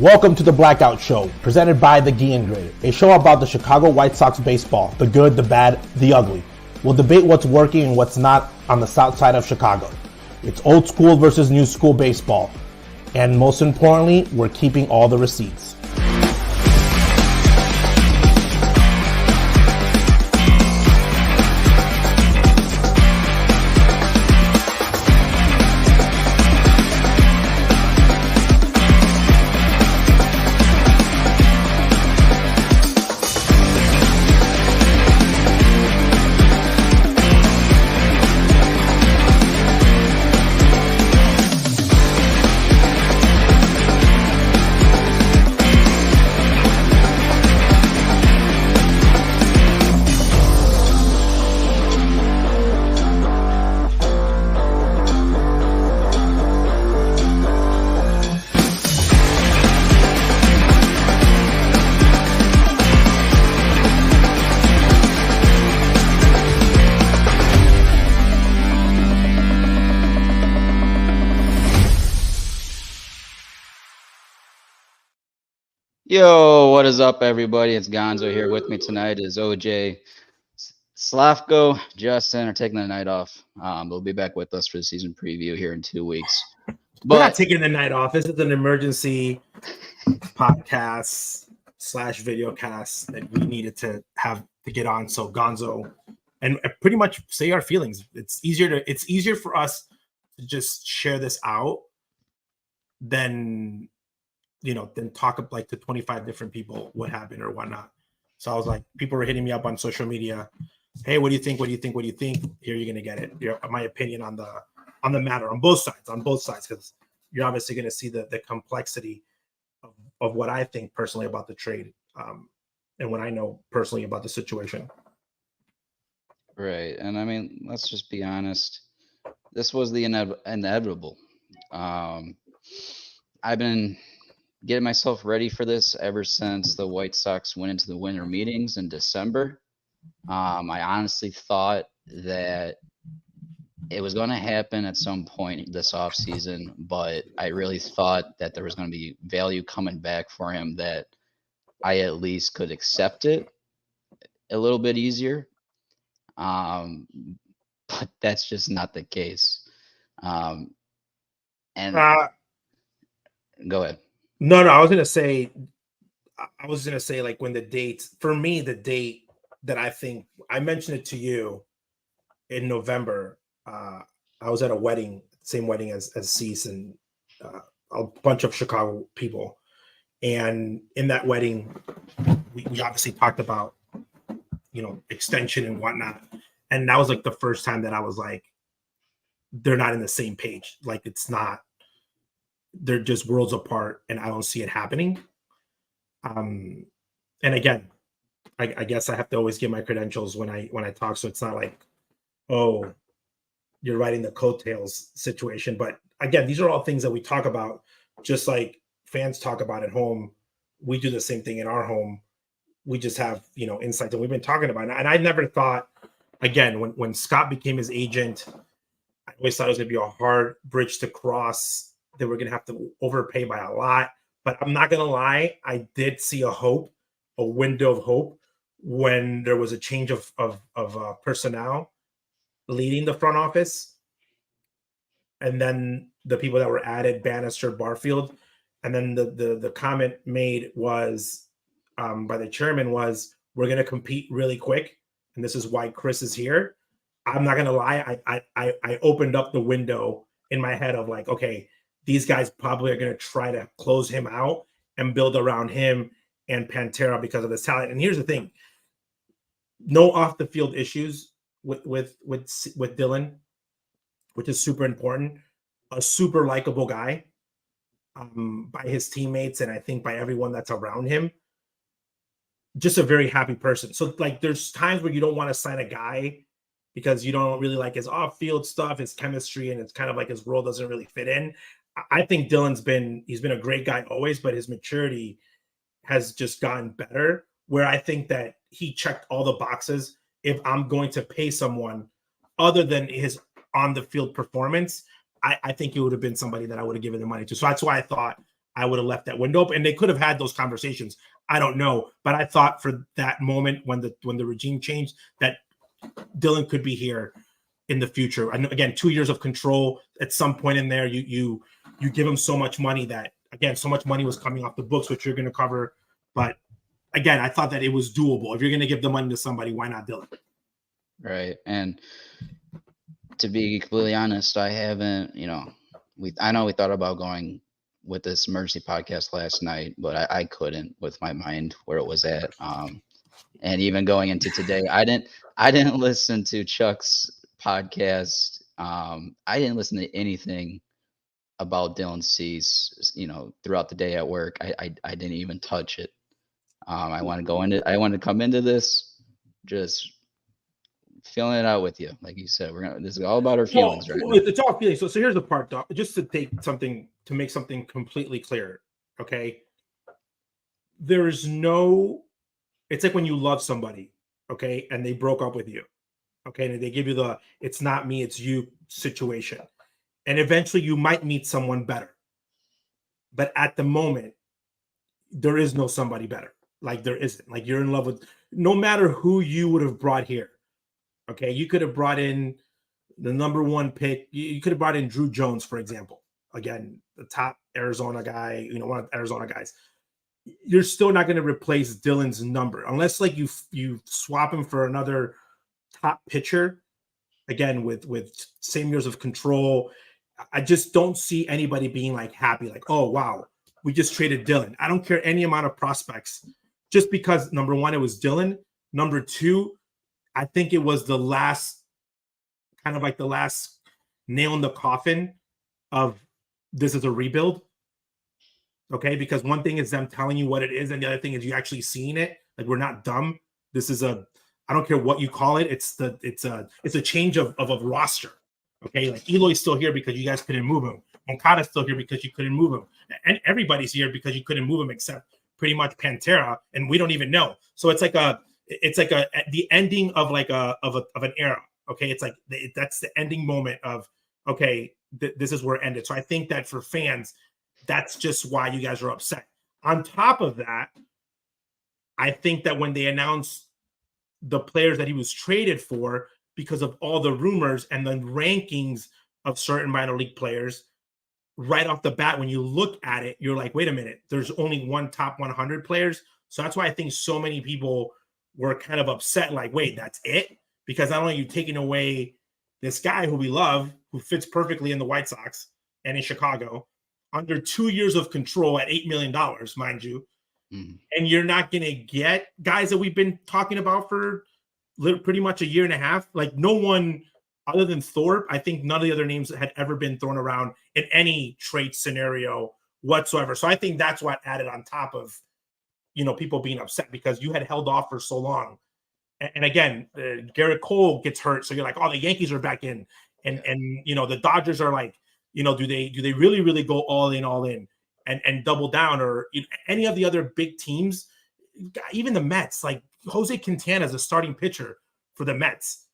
Welcome to the Blackout Show, presented by the Guillen Grid, a show about the Chicago White Sox baseball, the good, the bad, the ugly. We'll debate what's working and what's not on the south side of Chicago. It's old school versus new school baseball. And most importantly, we're keeping all the receipts. Yo, what is up, everybody? It's Gonzo here. With me tonight is OJ, Slavko, Justin are taking the night off. They'll be back with us for the season preview here in 2 weeks. We're not taking the night off. This is an emergency podcast / video cast that we needed to have to get on. So Gonzo and pretty much say our feelings. It's easier for us to just share this out than then talk like to 25 different people what happened or whatnot. So I was like, people were hitting me up on social media. Hey, what do you think? What do you think? What do you think? Here, you're gonna get it. My opinion on the matter on both sides, because you're obviously gonna see the complexity of what I think personally about the trade, and what I know personally about the situation. Right, and I mean, let's just be honest. This was the inevitable. I've been getting myself ready for this ever since the White Sox went into the winter meetings in December. I honestly thought that it was going to happen at some point this offseason, but I really thought that there was going to be value coming back for him that I at least could accept it a little bit easier. But that's just not the case. And go ahead. No, I was gonna say, like when the date for me, the date that I think I mentioned it to you in November. I was at a wedding, same wedding as Cease and a bunch of Chicago people, and in that wedding, we obviously talked about extension and whatnot, and that was like the first time that I was like, they're not in the same page. Like it's not. They're just worlds apart, and I don't see it happening. And again, I guess I have to always give my credentials when I talk, so it's not like, oh, you're riding the coattails situation. But again, these are all things that we talk about, just like fans talk about at home. We do the same thing in our home. We just have insights that we've been talking about. And I never thought, again, when Scott became his agent, I always thought it was going to be a hard bridge to cross. They were going to have to overpay by a lot. But I'm not going to lie, I did see a window of hope when there was a change of personnel leading the front office. And then the people that were added, Bannister, Barfield. And then the comment made was by the chairman was, we're going to compete really quick. And this is why Chris is here. I'm not going to lie. I opened up the window in my head of like, okay, these guys probably are going to try to close him out and build around him and Pantera because of his talent. And here's the thing: no off the field issues with Dylan, which is super important. A super likable guy by his teammates, and I think by everyone that's around him. Just a very happy person. So like, there's times where you don't want to sign a guy because you don't really like his off field stuff, his chemistry, and it's kind of like his role doesn't really fit in. I think Dylan's been a great guy always, but his maturity has just gotten better, where I think that he checked all the boxes. If I'm going to pay someone other than his on the field performance, I think it would have been somebody that I would have given the money to. So that's why I thought I would have left that window open, and they could have had those conversations. I don't know, but I thought for that moment when the regime changed that Dylan could be here in the future. And again, 2 years of control at some point in there, you give him so much money that, again, so much money was coming off the books, which you're going to cover. But again, I thought that it was doable. If you're going to give the money to somebody, why not Dylan? Right. And to be completely honest, I haven't, I know we thought about going with this emergency podcast last night, but I couldn't with my mind where it was at. And even going into today, I didn't listen to Chuck's podcast. I didn't listen to anything about Dylan Cease, throughout the day at work. I didn't even touch it. I want to come into this just feeling it out with you. Like you said, this is all about our feelings, right? It's all feelings. So here's the part, Doc, just to make something completely clear. Okay. It's like when you love somebody, okay, and they broke up with you, okay, and they give you the "it's not me, it's you" situation, and eventually you might meet someone better, but at the moment there is no somebody better. Like there isn't. Like you're in love with no matter who you would have brought here. Okay, you could have brought in the number one pick. You could have brought in Drew Jones, for example. Again, the top Arizona guy, one of the Arizona guys. You're still not going to replace Dylan's number unless like you swap him for another top pitcher. Again, with same years of control. I just don't see anybody being like happy, like, oh wow, we just traded Dylan. I don't care any amount of prospects, just because number one, it was Dylan. Number two, I think it was the last nail in the coffin of this is a rebuild. Okay, because one thing is them telling you what it is, and the other thing is you actually seeing it. Like we're not dumb. This is I don't care what you call it. It's a change of a roster. Okay, like Eloy's still here because you guys couldn't move him. Moncada's still here because you couldn't move him, and everybody's here because you couldn't move him except pretty much Pantera, and we don't even know. So it's like the ending of an era. Okay, it's like that's the ending moment of okay, this is where it ended. So I think that for fans, that's just why you guys are upset. On top of that, I think that when they announced the players that he was traded for, because of all the rumors and the rankings of certain minor league players, right off the bat, when you look at it, you're like, wait a minute, there's only one top 100 players. So that's why I think so many people were kind of upset, like, wait, that's it? Because not only are you taking away this guy who we love, who fits perfectly in the White Sox and in Chicago, under 2 years of control at $8 million, mind you, and you're not going to get guys that we've been talking about for pretty much a year and a half. Like no one other than Thorpe, I think none of the other names had ever been thrown around in any trade scenario whatsoever. So I think that's what added on top of, people being upset because you had held off for so long. And again, Garrett Cole gets hurt. So you're like, oh, the Yankees are back in. And the Dodgers are like, do they really, really go all in and double down, or any of the other big teams, even the Mets, like Jose Quintana is a starting pitcher for the Mets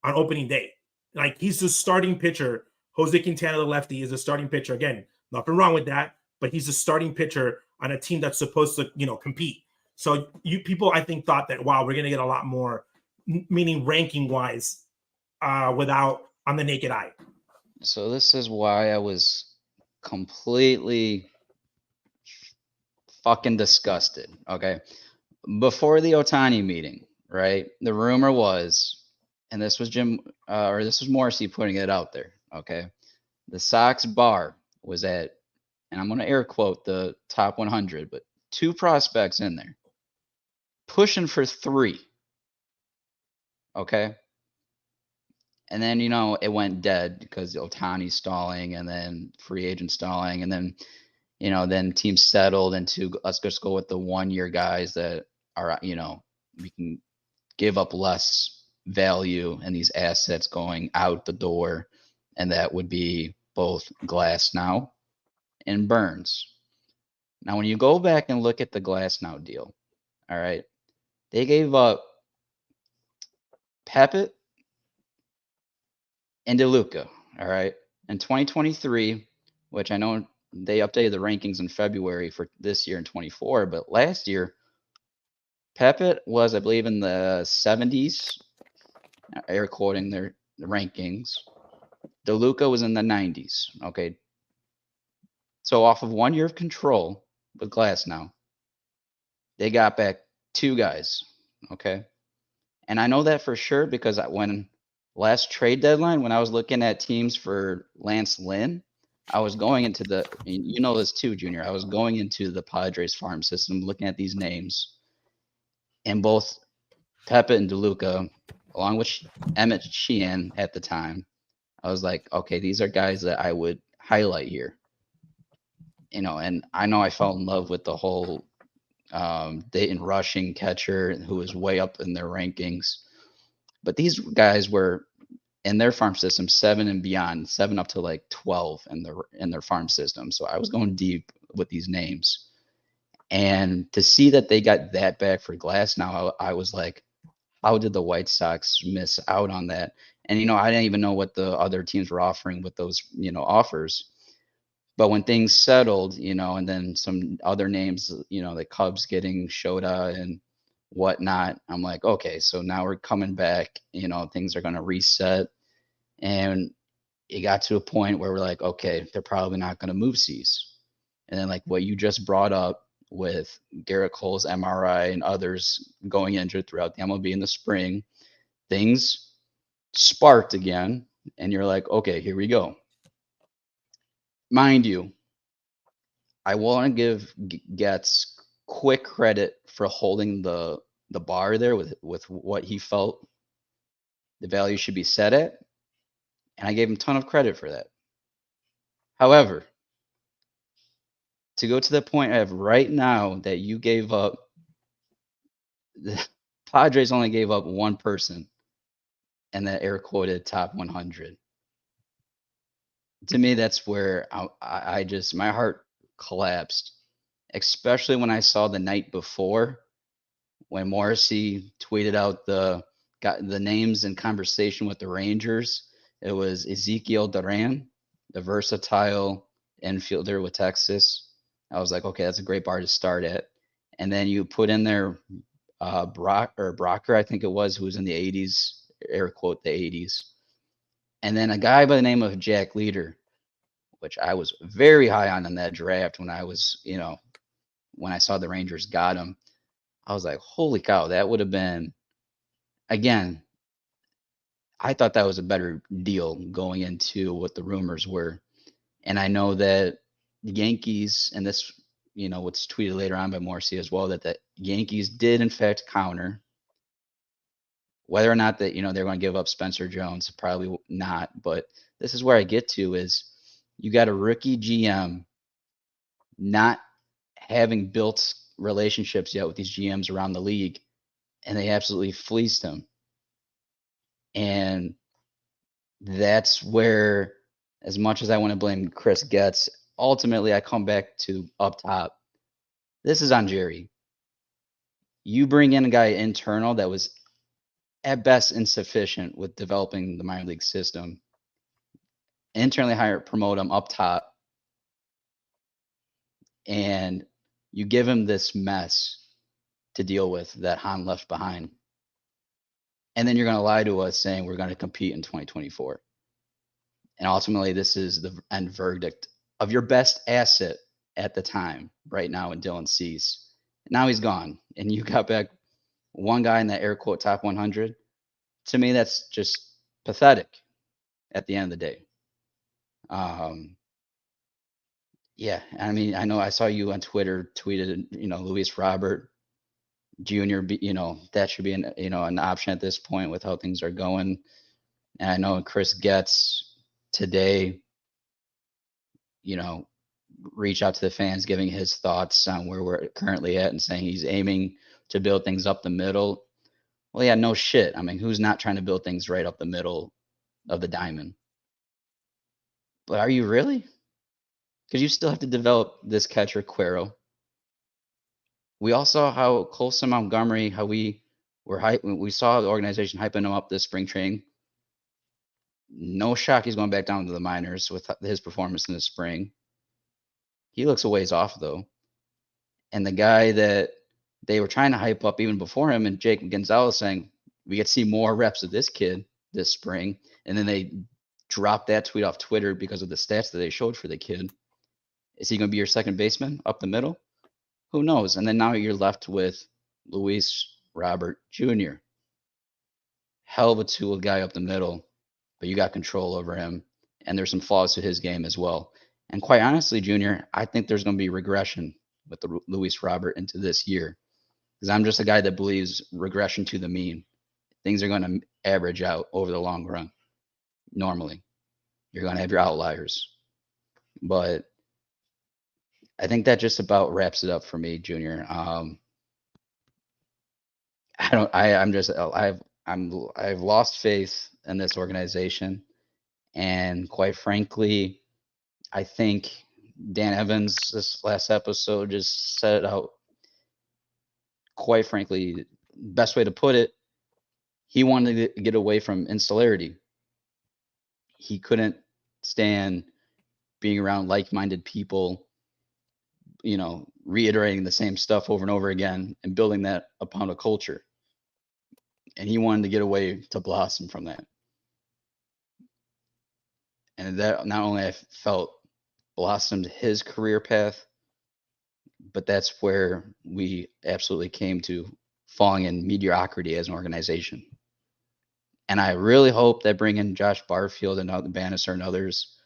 on opening day. Like he's the starting pitcher. Jose Quintana, the lefty, is a starting pitcher. Again, nothing wrong with that, but he's a starting pitcher on a team that's supposed to, compete. So people, I think, thought that, wow, we're going to get a lot more, meaning ranking wise, without on the naked eye. So this is why I was completely fucking disgusted. Okay. Before the Ohtani meeting, right? The rumor was, and this was this was Morrissey putting it out there. Okay. The Sox bar was at, and I'm going to air quote the top 100, but 2 prospects in there pushing for 3. Okay. And then, it went dead because Ohtani stalling and then free agent stalling. And then, then teams settled into let's just go with the 1-year guys that are, we can give up less value and these assets going out the door. And that would be both Glasnow and Burns. Now, when you go back and look at the Glasnow deal, all right, they gave up Peppett and DeLuca, all right, in 2023, which I know they updated the rankings in February for this year in 24, but last year, Pepe was, I believe, in the 70s, air quoting their rankings. DeLuca was in the 90s. Okay. So off of 1 year of control with Glass now, they got back 2 guys. Okay. And I know that for sure because when last trade deadline, when I was looking at teams for Lance Lynn, I was going into you know this too, Junior. I was going into the Padres farm system, looking at these names, and both Pepe and DeLuca, along with Emmett Sheehan at the time, I was like, okay, these are guys that I would highlight here. You know, and I know I fell in love with the whole Dayton rushing catcher who was way up in their rankings. But these guys were in their farm system 7 and beyond, 7 up to like 12 in their farm system. So I was going deep with these names. And to see that they got that back for Glass now, I was like, how did the White Sox miss out on that? And, you know, I didn't even know what the other teams were offering with those, you know, offers. But when things settled, you know, and then some other names, you know, the Cubs getting Shota and whatnot, I'm like, okay, so now we're coming back, you know, things are going to reset. And it got to a point where we're like, okay, they're probably not going to move Cease. And then like what you just brought up with Garrett Cole's MRI and others going injured throughout the MLB in the spring, things sparked again. And you're like, okay, here we go. Mind you, I want to give Getz quick credit for holding the bar there with what he felt the value should be set at, and I gave him a ton of credit for that. However, to go to the point of right now that you gave up, the Padres only gave up one person in that air quoted top 100. To me, that's where I just, my heart collapsed, especially when I saw the night before when Morrissey tweeted out got the names in conversation with the Rangers. It was Ezekiel Duran, the versatile infielder with Texas. I was like, okay, that's a great bar to start at. And then you put in there Brocker, I think it was, who was in the 80s, air quote the 80s. And then a guy by the name of Jack Leader, which I was very high on in that draft when I was, you know, when I saw the Rangers got him. I was like, holy cow, that would have been, again, I thought that was a better deal going into what the rumors were. And I know that the Yankees, and this, you know, what's tweeted later on by Morrissey as well, that the Yankees did in fact counter. Whether or not that, you know, they're going to give up Spencer Jones, probably not. But this is where I get to is you got a rookie GM not having built relationships yet with these GMs around the league, and they absolutely fleeced him. And that's where, as much as I want to blame Chris Getz, ultimately I come back to up top. This is on Jerry. You bring in a guy internal that was at best insufficient with developing the minor league system. Internally hire, promote him up top, and you give him this mess to deal with that Han left behind. And then you're going to lie to us saying we're going to compete in 2024. And ultimately, this is the end verdict of your best asset at the time right now in Dylan Cease. Now he's gone, and you got back one guy in that air quote top 100. To me, that's just pathetic at the end of the day. Yeah, I mean, I know I saw you on Twitter tweeted, you know, Luis Robert Jr., you know, that should be an, you know, an option at this point with how things are going. And I know Chris Getz today, you know, reach out to the fans, giving his thoughts on where we're currently at and saying he's aiming to build things up the middle. Well, yeah, no shit. I mean, who's not trying to build things right up the middle of the diamond? But are you really? Because you still have to develop this catcher, Cuero. We all saw how Colson Montgomery, how we saw the organization hyping him up this spring training. No shock he's going back down to the minors with his performance in the spring. He looks a ways off, though. And the guy that they were trying to hype up even before him, and Jake Gonzalez saying, we get to see more reps of this kid this spring. And then they dropped that tweet off Twitter because of the stats that they showed for the kid. Is he going to be your second baseman up the middle? Who knows? And then now you're left with Luis Robert Jr. Hell of a tool guy up the middle, but you got control over him. And there's some flaws to his game as well. And quite honestly, Junior, I think there's going to be regression with the Luis Robert into this year. Because I'm just a guy that believes regression to the mean. Things are going to average out over the long run. Normally, you're going to have your outliers. But I think that just about wraps it up for me, Junior. I've lost faith in this organization. And quite frankly, I think Dan Evans, this last episode, just set it out. Quite frankly, best way to put it, he wanted to get away from insularity. He couldn't stand being around like-minded people, reiterating the same stuff over and over again and building that upon a culture. And he wanted to get away to blossom from that. And that not only I felt blossomed his career path, but that's where we absolutely came to falling in mediocrity as an organization. And I really hope that bringing Josh Barfield and Bannister and others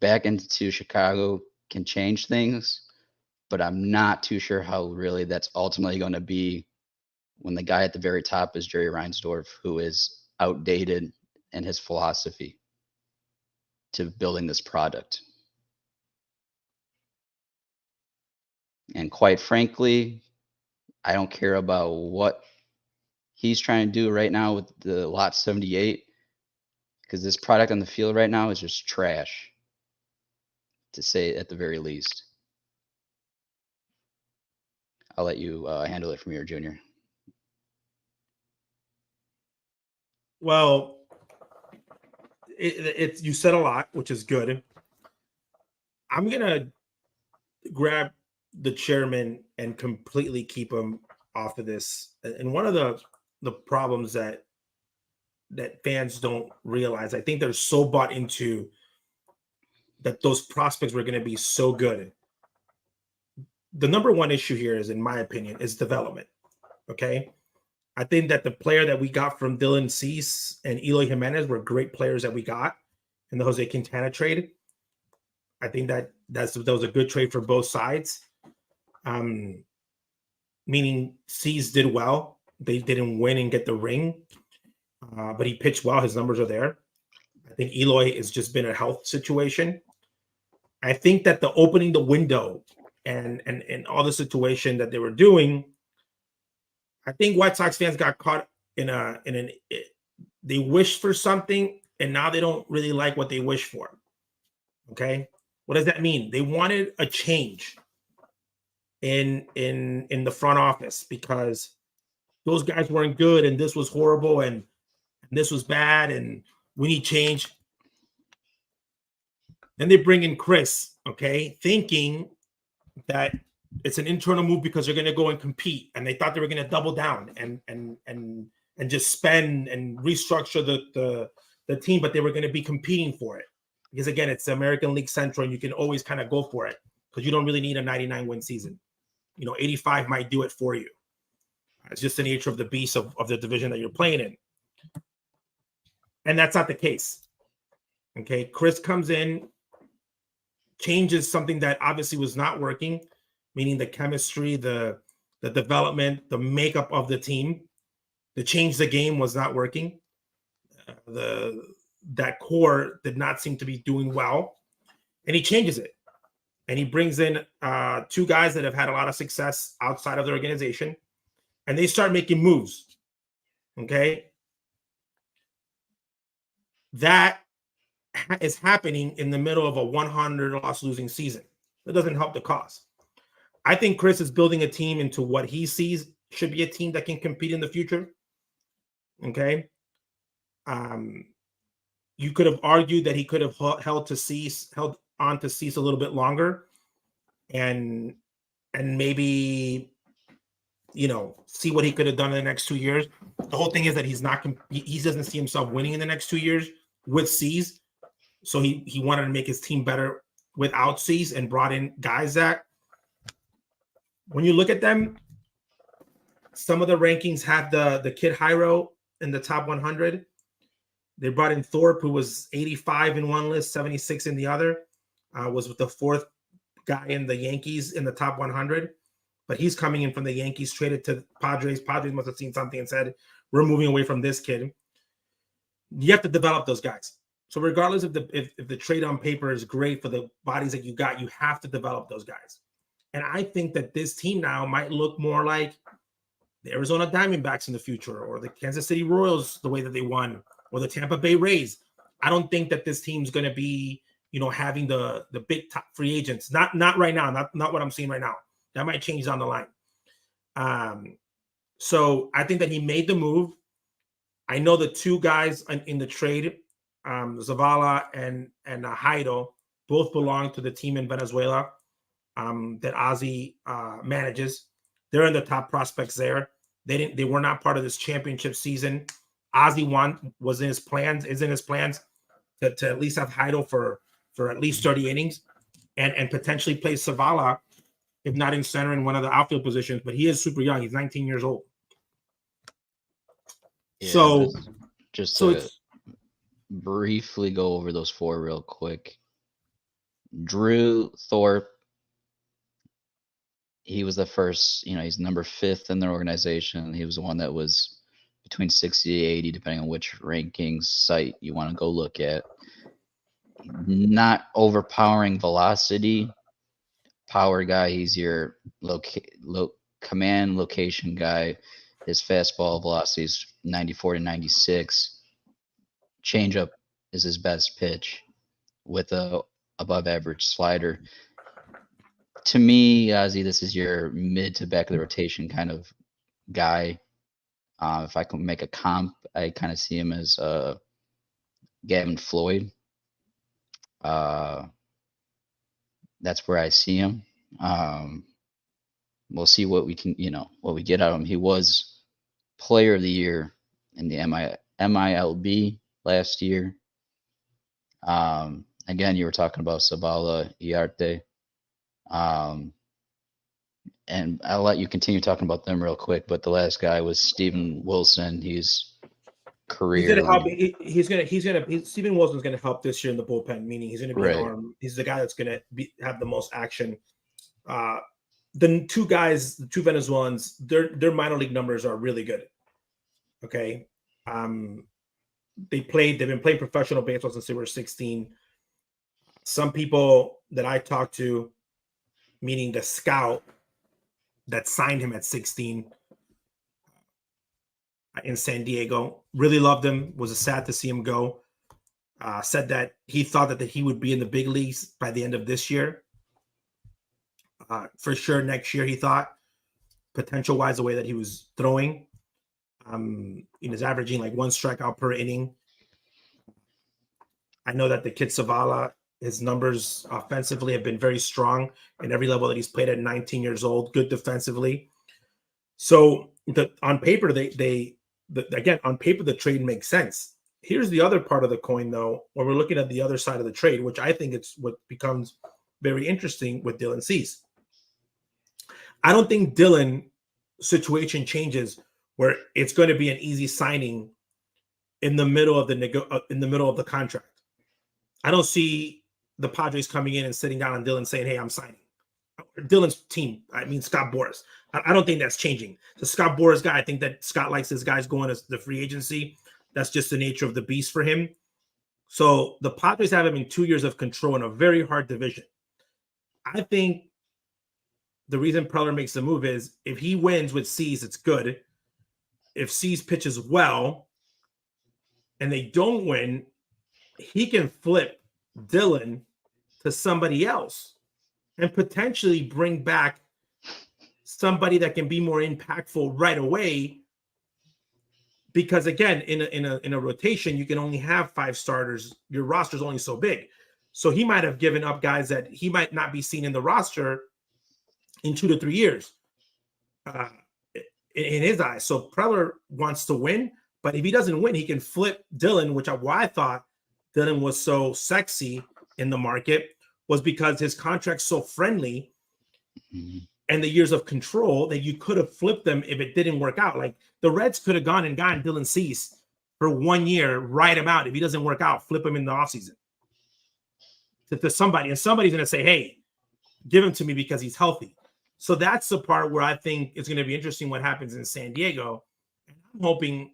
back into Chicago can change things. But I'm not too sure how really that's ultimately going to be when the guy at the very top is Jerry Reinsdorf, who is outdated in his philosophy to building this product. And quite frankly, I don't care about what he's trying to do right now with the Lot 78, because this product on the field right now is just trash, to say at the very least. I'll let you handle it from here, Junior. Well, it's you said a lot, which is good. I'm gonna grab the chairman and completely keep him off of this. And one of the problems that fans don't realize, I think they're so bought into that those prospects were going to be so good. The number one issue here is, in my opinion, is development. Okay. I think that the player that we got from Dylan Cease and Eloy Jimenez were great players that we got in the Jose Quintana trade. I think that was a good trade for both sides. Meaning Cease did well. They didn't win and get the ring, but he pitched well. His numbers are there. I think Eloy has just been a health situation. I think that the opening the window and all the situation that they were doing, I think White Sox fans got caught they wished for something and now they don't really like what they wish for. Okay. What does that mean? They wanted a change in the front office because those guys weren't good and this was horrible and this was bad and we need change. Then they bring in Chris, okay, thinking that it's an internal move because they're going to go and compete, and they thought they were going to double down and just spend and restructure the team, but they were going to be competing for it because again, it's the American League Central, and you can always kind of go for it because you don't really need a 99 win season. 85 might do it for you. It's just the nature of the beast of the division that you're playing in, and that's not the case. Okay, Chris comes in, changes something that obviously was not working, meaning the chemistry, the development, the makeup of the team. The change the game was not working. That core did not seem to be doing well, and he changes it. And he brings in two guys that have had a lot of success outside of the organization, and they start making moves. Okay, that is happening in the middle of a 100 loss losing season. That doesn't help the cause. I think Chris is building a team into what he sees should be a team that can compete in the future. Okay. You could have argued that he could have held on to Cease a little bit longer. and maybe, you know, see what he could have done in the next 2 years. The whole thing is that he doesn't see himself winning in the next 2 years with C's. So he wanted to make his team better without C's and brought in guys that, when you look at them, some of the rankings have the kid Jairo in the top 100. They brought in Thorpe, who was 85 in one list, 76 in the other, was with the fourth guy in the Yankees in the top 100. But he's coming in from the Yankees, traded to Padres. Padres must have seen something and said, we're moving away from this kid. You have to develop those guys. So regardless if the trade on paper is great for the bodies that you got, you have to develop those guys. And I think that this team now might look more like the Arizona Diamondbacks in the future, or the Kansas City Royals, the way that they won, or the Tampa Bay Rays. I don't think that this team's going to be, you know, having the big top free agents. Not right now. Not what I'm seeing right now. That might change down the line. So I think that he made the move. I know the two guys in the trade, Zavala and Jairo, both belong to the team in Venezuela that Ozzy manages. They're in the top prospects there. They were not part of this championship season. Ozzy is in his plans to at least have Jairo for at least 30 innings and potentially play Zavala, if not in center, in one of the outfield positions. But he is super young. He's 19 years old. Yeah, so to briefly go over those four real quick. Drew Thorpe, he was the first, you know, he's number 5th in their organization. He was the one that was between 60 to 80, depending on which rankings site you want to go look at. Not overpowering velocity, power guy. He's your command location guy. His fastball velocity is 94 to 96. Changeup is his best pitch with a above average slider. To me, Ozzy, this is your mid to back of the rotation kind of guy. If I can make a comp, I kind of see him as Gavin Floyd. That's where I see him. We'll see what we can, what we get out of him. He was Player of the Year in the MILB last year. Again, you were talking about Zavala, Iriarte. And I'll let you continue talking about them real quick. But the last guy was Steven Wilson. He's career. Steven Wilson's gonna help this year in the bullpen. Meaning he's gonna be an arm. He's the guy that's gonna have the most action. The two guys, the two Venezuelans, their minor league numbers are really good. Okay, they've been playing professional baseball since they were 16. Some people that I talked to, meaning the scout that signed him at 16 in San Diego, really loved him, was sad to see him go. Said that he thought that he would be in the big leagues by the end of this year. For sure next year, he thought, potential-wise, the way that he was throwing. He was averaging like 1 strikeout per inning. I know that the kid Zavala, his numbers offensively have been very strong in every level that he's played at 19 years old, good defensively. So on paper, on paper, the trade makes sense. Here's the other part of the coin, though, when we're looking at the other side of the trade, which I think it's what becomes very interesting with Dylan Cease. I don't think Dylan situation changes where it's going to be an easy signing in the middle of the contract. I don't see the Padres coming in and sitting down on Dylan saying, hey, I'm signing. Dylan's team, I mean, Scott Boras. I don't think that's changing. The Scott Boras guy, I think that Scott likes his guys going as the free agency. That's just the nature of the beast for him. So the Padres have him in 2 years of control in a very hard division. I think the reason Preller makes the move is if he wins with Cease, it's good. If Cease pitches well and they don't win, he can flip Dylan to somebody else and potentially bring back somebody that can be more impactful right away. Because again, in a rotation, you can only have 5 starters. Your roster is only so big. So he might have given up guys that he might not be seen in the roster in 2 to 3 years in his eyes. So Preller wants to win, but if he doesn't win, he can flip Dylan, which why I thought Dylan was so sexy in the market was because his contract's so friendly and the years of control that you could have flipped them if it didn't work out. Like the Reds could have gone and gotten Dylan Cease for 1 year, ride him out. If he doesn't work out, flip him in the offseason to somebody. And somebody's going to say, hey, give him to me because he's healthy. So that's the part where I think it's going to be interesting what happens in San Diego. And I'm hoping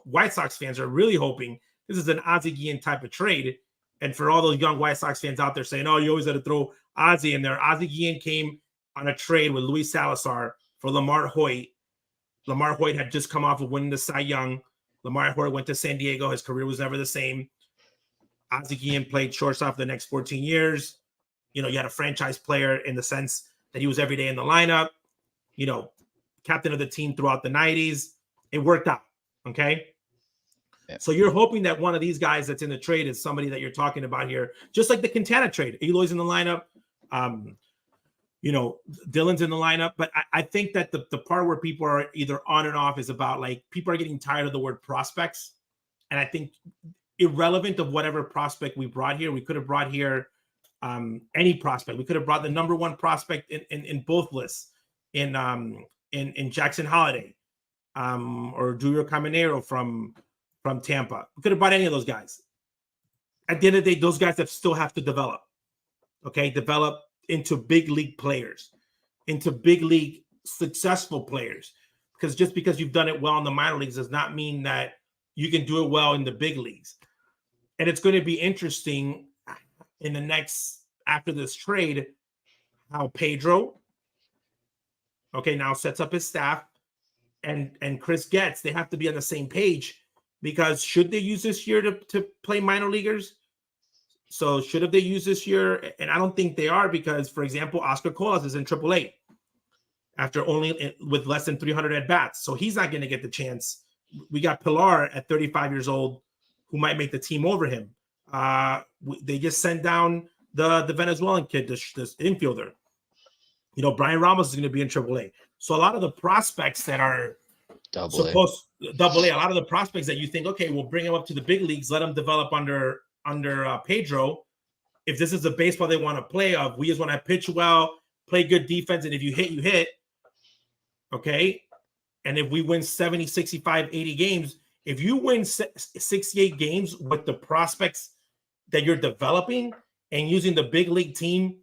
White Sox fans are really hoping this is an Ozzie Guillen type of trade. And for all those young White Sox fans out there saying, oh, you always got to throw Ozzie in there. Ozzie Guillen came on a trade with Luis Salazar for Lamar Hoyt. Lamar Hoyt had just come off of winning the Cy Young. Lamar Hoyt went to San Diego. His career was never the same. Ozzie Guillen played shortstop the next 14 years. You had a franchise player in the sense that he was every day in the lineup, captain of the team throughout the 90s. It worked out, okay? Yeah. So you're hoping that one of these guys that's in the trade is somebody that you're talking about here, just like the Quintana trade. Eloy's in the lineup. Dylan's in the lineup. But I think that the part where people are either on and off is about, like, people are getting tired of the word prospects. And I think irrelevant of whatever prospect we brought here, we could have brought here any prospect. We could have brought the number one prospect in both lists in Jackson Holiday or Julio Caminero from Tampa. We could have brought any of those guys. At the end of the day, those guys that still have to develop. Okay, develop into big league players, into big league successful players. Because just because you've done it well in the minor leagues does not mean that you can do it well in the big leagues. And it's going to be interesting in the next, after this trade, how Pedro, now sets up his staff, and Chris Getz, they have to be on the same page, because should they use this year to play minor leaguers? So should have they use this year? And I don't think they are, because, for example, Oscar Colas is in AAA after only with less than 300 at-bats. So he's not going to get the chance. We got Pilar at 35 years old who might make the team over him. They just sent down the Venezuelan kid, this infielder. Brian Ramos is going to be in AAA. So a lot of the prospects that are supposed Double-A, a lot of the prospects that you think, okay, we'll bring them up to the big leagues, let them develop under Pedro. If this is the baseball they want to play, we just want to pitch well, play good defense, and if you hit, you hit. Okay. And if we win 70, 65, 80 games, if you win 68 games with the prospects that you're developing and using the big league team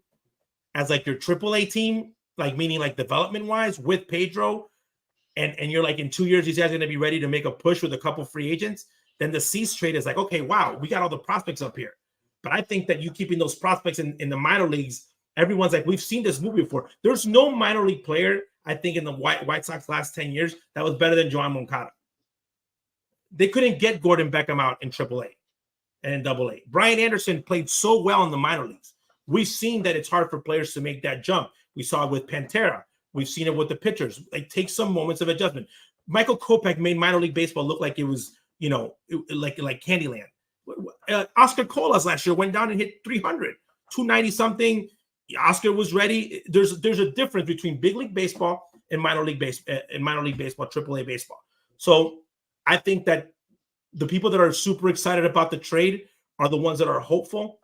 as like your AAA team, like meaning like development wise with Pedro, and you're like, in 2 years, these guys are going to be ready to make a push with a couple free agents, then the Cease trade is like, okay, wow, we got all the prospects up here. But I think that you keeping those prospects in the minor leagues, everyone's like, we've seen this movie before. There's no minor league player, I think, in the White Sox last 10 years that was better than Joan Moncada. They couldn't get Gordon Beckham out in AAA and in AA. Brian Anderson played so well in the minor leagues. We've seen that it's hard for players to make that jump. We saw it with Pantera. We've seen it with the pitchers. It takes some moments of adjustment. Michael Kopech made minor league baseball look like it was, like Candyland. Oscar Colas last year went down and hit 300, 290 something. Oscar was ready. There's a difference between big league baseball and minor league baseball, AAA baseball. So I think that the people that are super excited about the trade are the ones that are hopeful,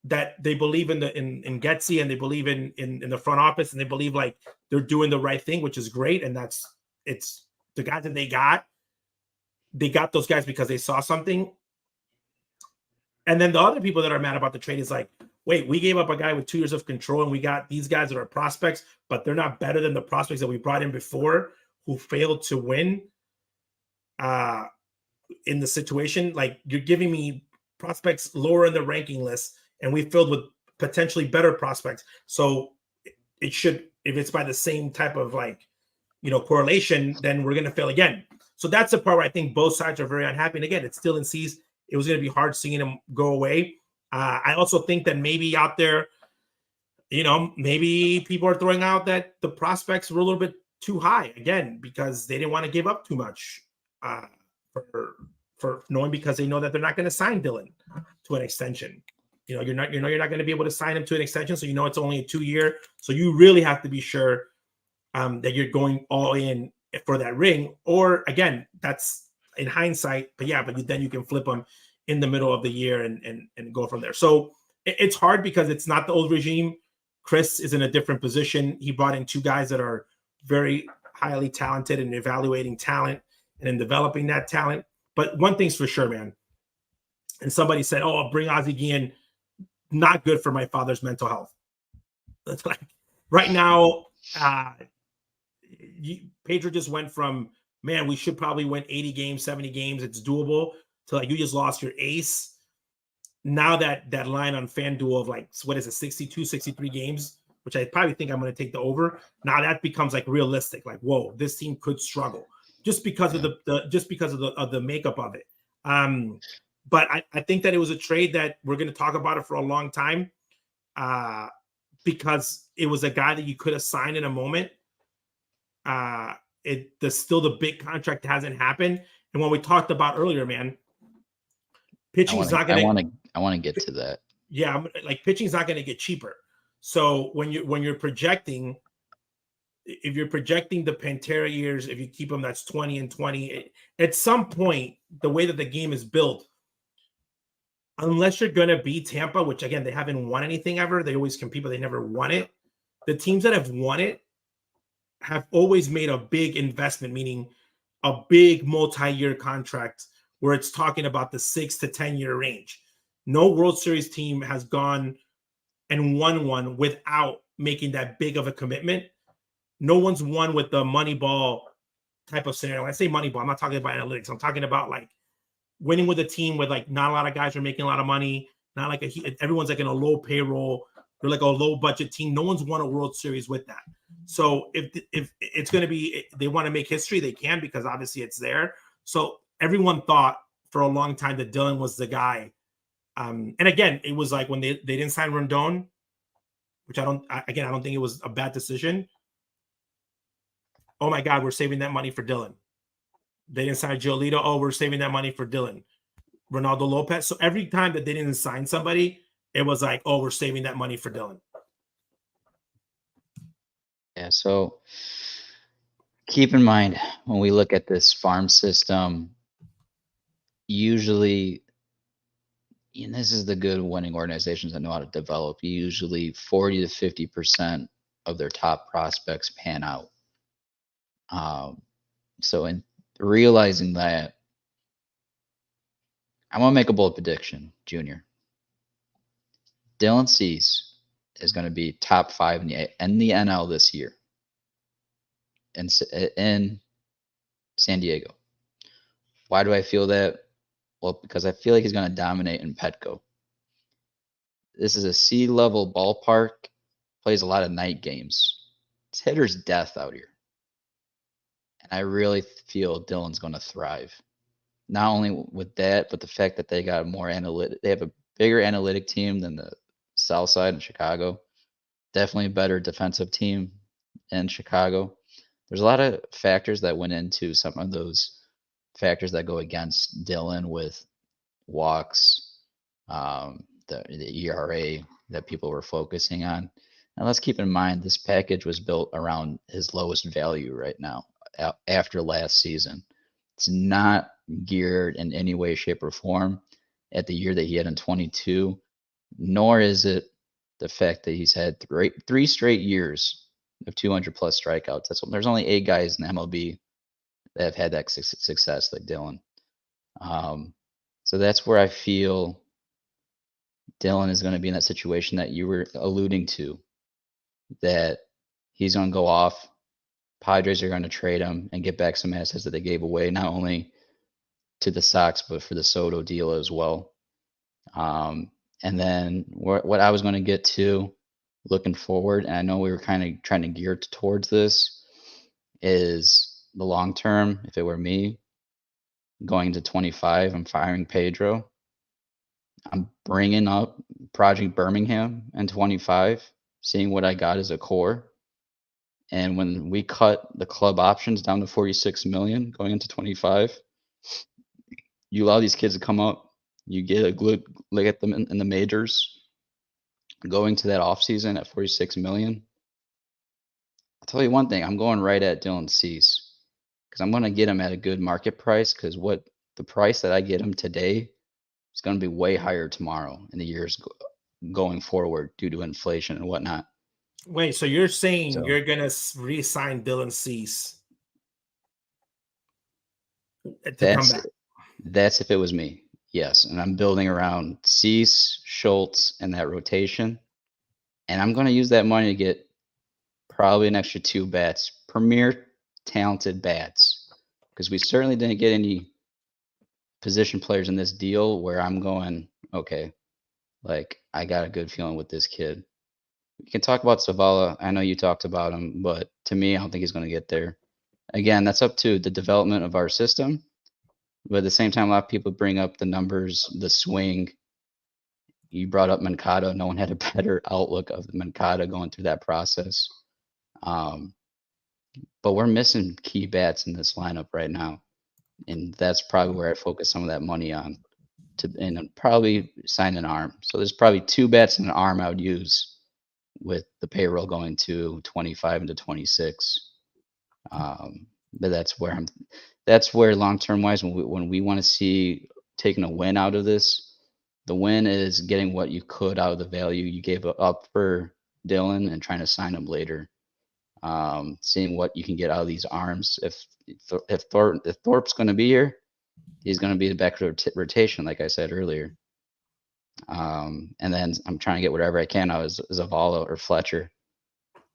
that they believe in Getzy, and they believe in the front office, and they believe like they're doing the right thing, which is great. And it's the guys that they got those guys because they saw something. And then the other people that are mad about the trade is like, wait, we gave up a guy with 2 years of control, and we got these guys that are prospects, but they're not better than the prospects that we brought in before who failed to win in the situation. Like, you're giving me prospects lower in the ranking list, and we filled with potentially better prospects. So it should, if it's by the same type of correlation, then we're going to fail again. So that's the part where I think both sides are very unhappy. And again, it's still in C's. It was going to be hard seeing him go away. I also think that maybe out there, maybe people are throwing out that the prospects were a little bit too high again, because they didn't want to give up too much for knowing, because they know that they're not going to sign Dylan to an extension. you're not going to be able to sign him to an extension, so it's only a 2-year. So you really have to be sure that you're going all in for that ring. Or again, that's in hindsight, but then you can flip him in the middle of the year and go from there. So it's hard because it's not the old regime. Chris is in a different position. He brought in 2 guys that are very highly talented in evaluating talent and in developing that talent. But one thing's for sure, man. And somebody said, "Oh, bring Ozzie Guillen." Not good for my father's mental health. That's like right now, Pedro just went from, man, we should probably win 80 games, 70 games. It's doable, to like, you just lost your ace. Now that line on FanDuel of like, what is it, 62, 63 games, which I probably think I'm going to take the over. Now that becomes like realistic. Like, whoa, this team could struggle just because of the makeup of it. But I think that it was a trade that we're going to talk about it for a long time, because it was a guy that you could have signed in a moment. Still the big contract hasn't happened. And when we talked about earlier, man, pitching is not going to. I want to get to that. Yeah, like pitching is not going to get cheaper. So when you're projecting, if you're projecting the Pantera years, if you keep them, that's 20 and 20. At some point, the way that the game is built, unless you're going to be Tampa, which again, they haven't won anything ever. They always compete, but they never won it. The teams that have won it have always made a big investment, meaning a big multi-year contract where it's talking about the 6 to 10 year range. No World Series team has gone and won one without making that big of a commitment. No one's won with the Moneyball type of scenario. When I say Moneyball, I'm not talking about analytics. I'm talking about like winning with a team with like not a lot of guys are making a lot of money. Not like everyone's like in a low payroll. They're like a low budget team. No one's won a World Series with that. So if it's going to be, they want to make history, they can, because obviously it's there. So everyone thought for a long time that Dylan was the guy. And again, it was like when they didn't sign Rondon, which I don't think it was a bad decision. Oh my God, we're saving that money for Dylan. They didn't sign Giolito. Oh, we're saving that money for Dylan. Ronaldo Lopez. So every time that they didn't sign somebody, it was like, oh, we're saving that money for Dylan. Yeah, so keep in mind when we look at this farm system, usually, and this is the good winning organizations that know how to develop, usually 40 to 50% of their top prospects pan out. So in realizing that, I'm going to make a bold prediction, Junior. Dylan Cease is going to be top 5 in the NL this year in San Diego. Why do I feel that? Well, because I feel like he's going to dominate in Petco. This is a C-level ballpark, plays a lot of night games. It's hitter's death out here. And I really feel Dylan's going to thrive. Not only with that, but the fact that they got more analytic. They have a bigger analytic team than the South Side in Chicago. Definitely a better defensive team in Chicago. There's a lot of factors that went into some of those factors that go against Dylan with walks, the ERA that people were focusing on. And let's keep in mind, this package was built around his lowest value right now after last season. It's not geared in any way, shape, or form at the year that he had in 22, nor is it the fact that he's had three straight years of 200 plus strikeouts. There's only 8 guys in MLB that have had that success like Dylan. So that's where I feel Dylan is going to be in that situation that you were alluding to, that he's going to go off. Padres are going to trade him and get back some assets that they gave away, not only to the Sox, but for the Soto deal as well. And then what I was going to get to looking forward, and I know we were kind of trying to gear towards this, is the long term. If it were me going to 25, I'm firing Pedro. I'm bringing up Project Birmingham in 25, seeing what I got as a core. And when we cut the club options down to 46 million going into 25, you allow these kids to come up. You get a good look at them in the majors. going to that offseason at 46 million, I'll tell you one thing, I'm going right at Dylan Cease because I'm going to get him at a good market price because what the price that I get him today is going to be way higher tomorrow in the years going forward due to inflation and whatnot. Wait, so you're saying you're going to re-sign Dylan Cease to come back? That's if it was me, yes. And I'm building around Cease, Schultz, and that rotation. And I'm going to use that money to get probably an extra 2 bats, premier talented bats, because we certainly didn't get any position players in this deal where I'm going, okay, like I got a good feeling with this kid. You can talk about Zavala. I know you talked about him, but to me, I don't think he's going to get there. Again, that's up to the development of our system. But at the same time, a lot of people bring up the numbers, the swing. You brought up Mancada. No one had a better outlook of Mancada going through that process. But we're missing key bats in this lineup right now. And that's probably where I focus some of that money on and probably sign an arm. So there's probably 2 bats and an arm I would use with the payroll going to 25 into 26. But that's where long-term wise, when we want to see taking a win out of this, the win is getting what you could out of the value you gave up for Dylan and trying to sign him later. Seeing what you can get out of these arms. If Thorpe's going to be here, he's going to be the back rotation, like I said earlier. And then I'm trying to get whatever I can out of Zavala or Fletcher,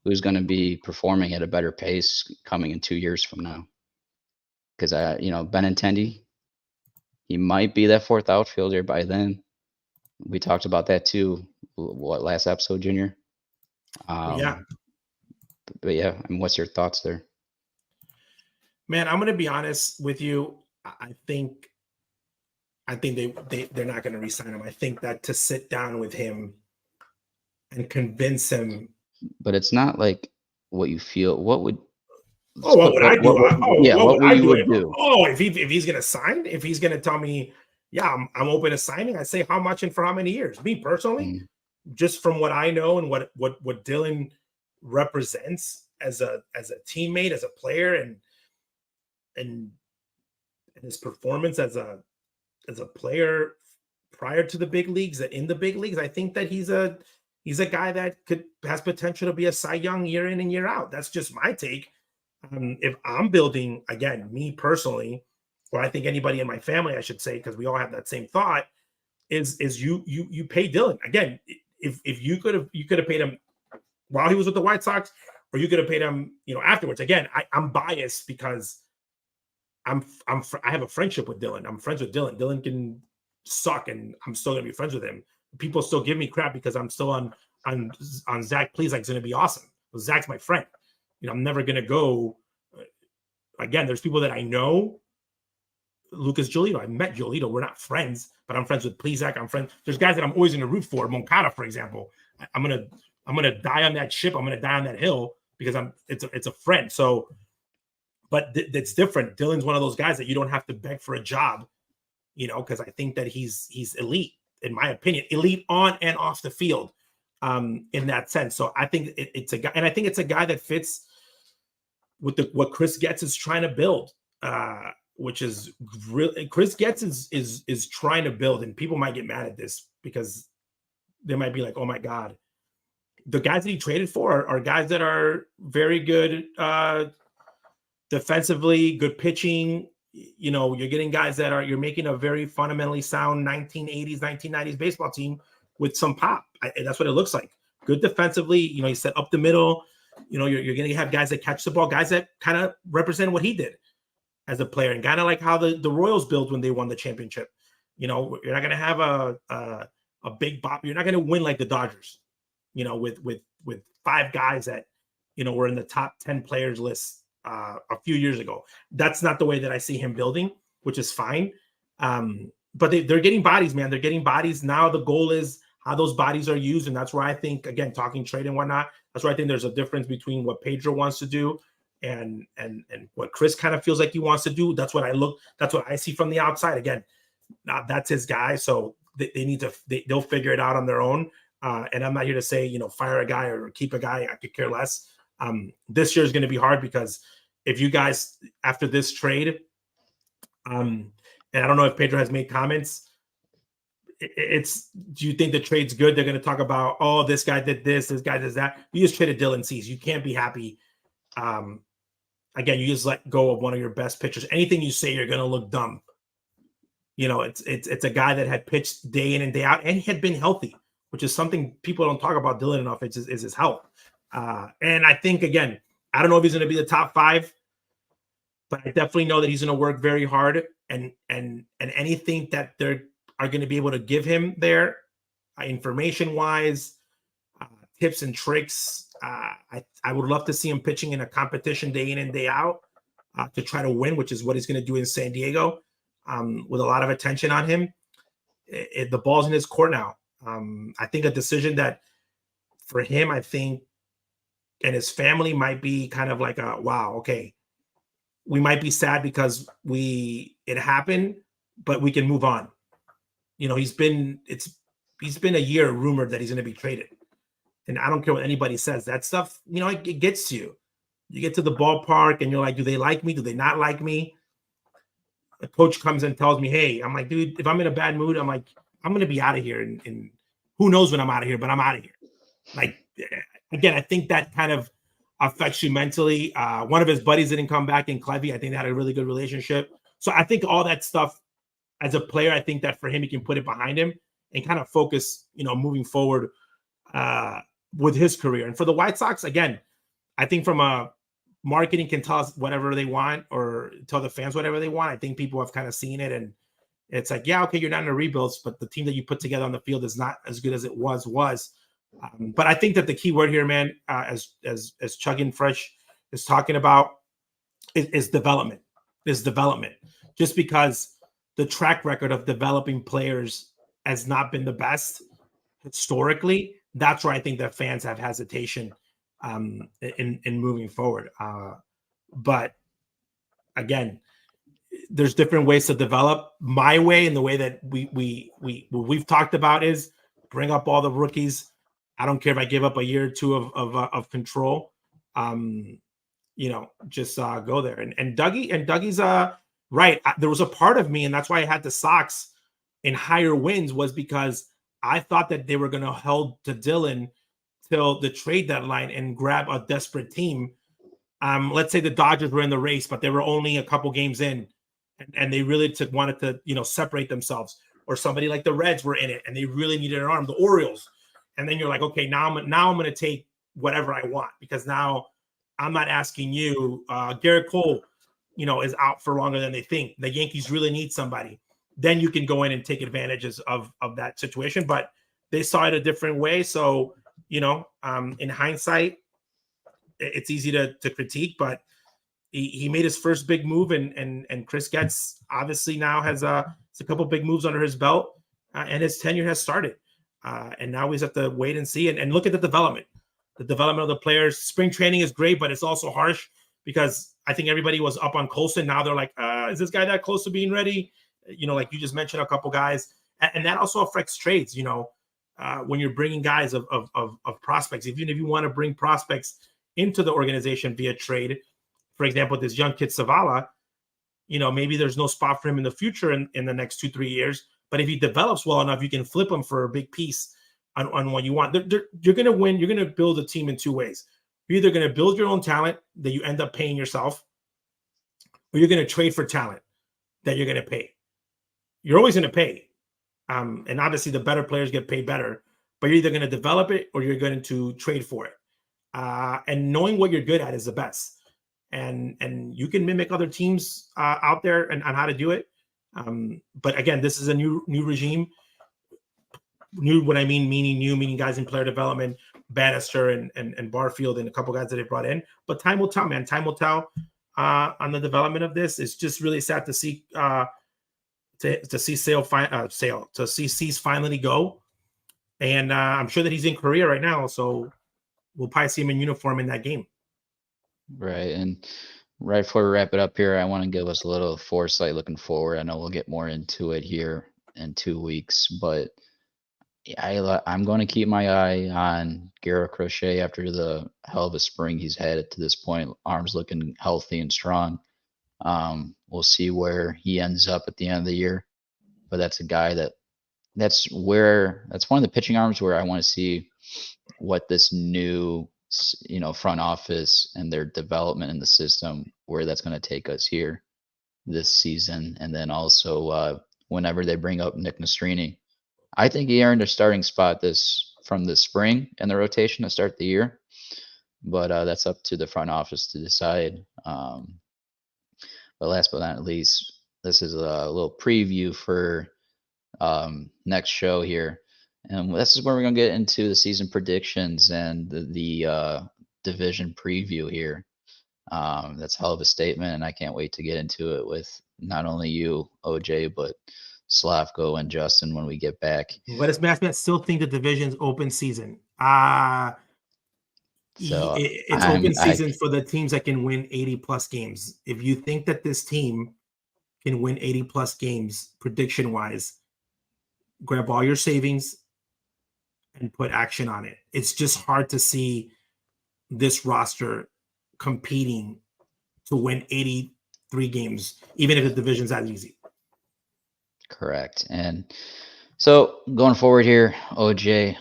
who's going to be performing at a better pace coming in 2 years from now. Because Benintendi, he might be that 4th outfielder by then. We talked about that too. Last episode, Junior? Yeah. But yeah, I mean, what's your thoughts there? Man, I'm going to be honest with you. I think they're not going to re-sign him. I think that to sit down with him and convince him. But it's not like what you feel. What would? What would I do? What would you do? Oh, if he's going to sign, if he's going to tell me, yeah, I'm open to signing. I say how much and for how many years. Me personally, just from what I know and what Dylan represents as a teammate, as a player, and his performance as a player prior to the big leagues, in the big leagues, I think that he's a guy that has potential to be a Cy Young year in and year out. That's just my take. If I'm building, again, me personally, or I think anybody in my family, I should say, because we all have that same thought, is you pay Dylan. Again, if you could have paid him while he was with the White Sox, or you could have paid him, afterwards. Again, I'm biased because I have a friendship with Dylan. I'm friends with Dylan. Dylan can suck, and I'm still gonna be friends with him. People still give me crap because I'm still on Zach Plezak's gonna be awesome. Well, Zach's my friend. I'm never gonna go. Again, there's people that I know. Lucas Giolito. I met Giolito. We're not friends, but I'm friends with Plezak. I'm friends. There's guys that I'm always gonna root for. Moncada, for example. I'm gonna die on that ship. I'm gonna die on that hill because it's a friend. So, but that's different. Dylan's one of those guys that you don't have to beg for a job, because I think that he's elite, in my opinion, elite on and off the field, in that sense. So I think it's a guy, and I think it's a guy that fits with what Chris Getz is trying to build, which is really Chris Getz is trying to build, and people might get mad at this because they might be like, oh my God, the guys that he traded for are guys that are very good defensively, good pitching. You're getting guys you're making a very fundamentally sound 1980s, 1990s baseball team with some pop. That's what it looks like. Good defensively, he set up the middle. You're going to have guys that catch the ball, guys that kind of represent what he did as a player, and kind of like how the Royals built when they won the championship. You're not going to have a big bop. You're not going to win like the Dodgers, with 5 guys that, were in the top 10 players list a few years ago. That's not the way that I see him building, which is fine. But they're getting bodies, man. They're getting bodies. Now the goal is how those bodies are used. And that's where I think, again, talking trade and whatnot, that's where I think there's a difference between what Pedro wants to do and what Chris kind of feels like he wants to do. That's what I see from the outside. Again, that's his guy. So they'll figure it out on their own. And I'm not here to say, fire a guy or keep a guy. I could care less. This year is going to be hard because if you guys, after this trade, and I don't know if Pedro has made comments, do you think the trade's good? They're going to talk about, oh, this guy did this guy does that. You just traded Dylan Cease. You can't be happy. Again, you just let go of one of your best pitchers. Anything you say, you're going to look dumb. It's a guy that had pitched day in and day out, and he had been healthy, which is something people don't talk about Dylan enough. Is his health. And I think, again, I don't know if he's going to be the top 5, but I definitely know that he's going to work very hard, and anything that they're are going to be able to give him there, information wise, tips and tricks. I would love to see him pitching in a competition day in and day out to try to win, which is what he's going to do in San Diego, with a lot of attention on him. The ball's in his court now. I think a decision that for him, I think, and his family might be kind of like wow, okay, we might be sad because it happened, but we can move on. He's been a year rumored that he's going to be traded. And I don't care what anybody says. That stuff, it gets to you. You get to the ballpark and you're like, do they like me? Do they not like me? The coach comes and tells me, hey, I'm like, dude, if I'm in a bad mood, I'm like, I'm going to be out of here. And who knows when I'm out of here, but I'm out of here. Like, again, I think that kind of affects you mentally. One of his buddies didn't come back in Clevy. I think they had a really good relationship. So I think all that stuff, as a player, I think that for him, he can put it behind him and kind of focus, moving forward with his career. And for the White Sox, again, I think from a marketing can tell us whatever they want or tell the fans whatever they want. I think people have kind of seen it, and it's like, yeah, okay, you're not in a rebuilds, but the team that you put together on the field is not as good as it was. But I think that the key word here, man, as Chugging Fresh is talking about, is development. Is development. Just because the track record of developing players has not been the best historically, that's where I think that fans have hesitation in moving forward. But again, there's different ways to develop. My way, and the way that we've talked about, is bring up all the rookies. I don't care if I give up a year or two of control. Just go there. And Dougie's right. There was a part of me, and that's why I had the Sox in higher wins, was because I thought that they were going to hold to Dylan till the trade deadline and grab a desperate team. Let's say the Dodgers were in the race, but they were only a couple games in, and they really wanted to, separate themselves. Or somebody like the Reds were in it, and they really needed an arm. The Orioles, and then you're like, okay, now I'm going to take whatever I want, because now I'm not asking you. Garrett Cole, is out for longer than they think. The Yankees really need somebody. Then you can go in and take advantages of that situation. But they saw it a different way. So, in hindsight, it's easy to critique, but he made his first big move, and Chris Getz obviously now has a couple big moves under his belt, and his tenure has started. And now we just have to wait and see and look at the development. The development of the players. Spring training is great, but it's also harsh because I think everybody was up on Colson. Now they're like, is this guy that close to being ready? Like you just mentioned, a couple guys. And that also affects trades, when you're bringing guys of prospects. Even if you want to bring prospects into the organization via trade, for example, this young kid Zavala, maybe there's no spot for him in the future in the next 2-3 years. But if he develops well enough, you can flip him for a big piece on what you want. You're going to win. You're going to build a team in two ways. You're either going to build your own talent that you end up paying yourself, or you're going to trade for talent that you're going to pay. You're always going to pay. And obviously the better players get paid better, but you're either going to develop it or you're going to trade for it. And knowing what you're good at is the best. And you can mimic other teams out there and on how to do it. But again, this is a new regime. New, what I mean, meaning guys in player development, Bannister and Barfield and a couple guys that they brought in. But time will tell, man. Time will tell on the development of this. It's just really sad to see to see Cease finally go. And I'm sure that he's in Korea right now, so we'll probably see him in uniform in that game. Right. And right before we wrap it up here, I want to give us a little foresight looking forward. I know we'll get more into it here in 2 weeks, but I'm going to keep my eye on Garrett Crochet after the hell of a spring he's had it to this point. Arms looking healthy and strong. We'll see where he ends up at the end of the year. But that's a guy that's one of the pitching arms where I want to see what this new, front office and their development in the system, where that's going to take us here this season. And then also whenever they bring up Nick Nastrini, I think he earned a starting spot from the spring in the rotation to start the year, but that's up to the front office to decide. But last but not least, this is a little preview for next show here, and this is where we're gonna get into the season predictions and the division preview here. That's a hell of a statement, and I can't wait to get into it with not only you, OJ, but Slavko and Justin when we get back. But does Matt still think the division's open season? It's open season for the teams that can win 80+ games. If you think that this team can win 80+ games, prediction-wise, grab all your savings and put action on it. It's just hard to see this roster competing to win 83 games, even if the division's that easy. Correct. And so going forward here, OJ,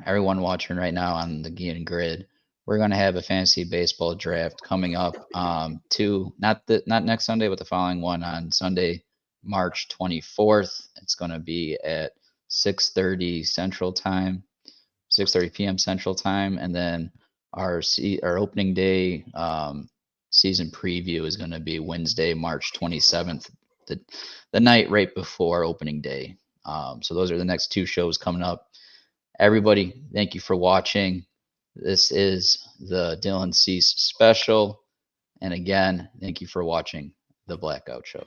everyone watching right now on the Guillen Grid, we're going to have a fantasy baseball draft coming up not next Sunday, but the following one on Sunday, March 24th. It's going to be at 6:30 Central Time, 6:30 p.m. Central Time, and then our opening day season preview is going to be Wednesday, March 27th, the night right before opening day. So those are the next two shows coming up. Everybody, thank you for watching. This is the Dylan Cease special. And again, thank you for watching the Blackout Show.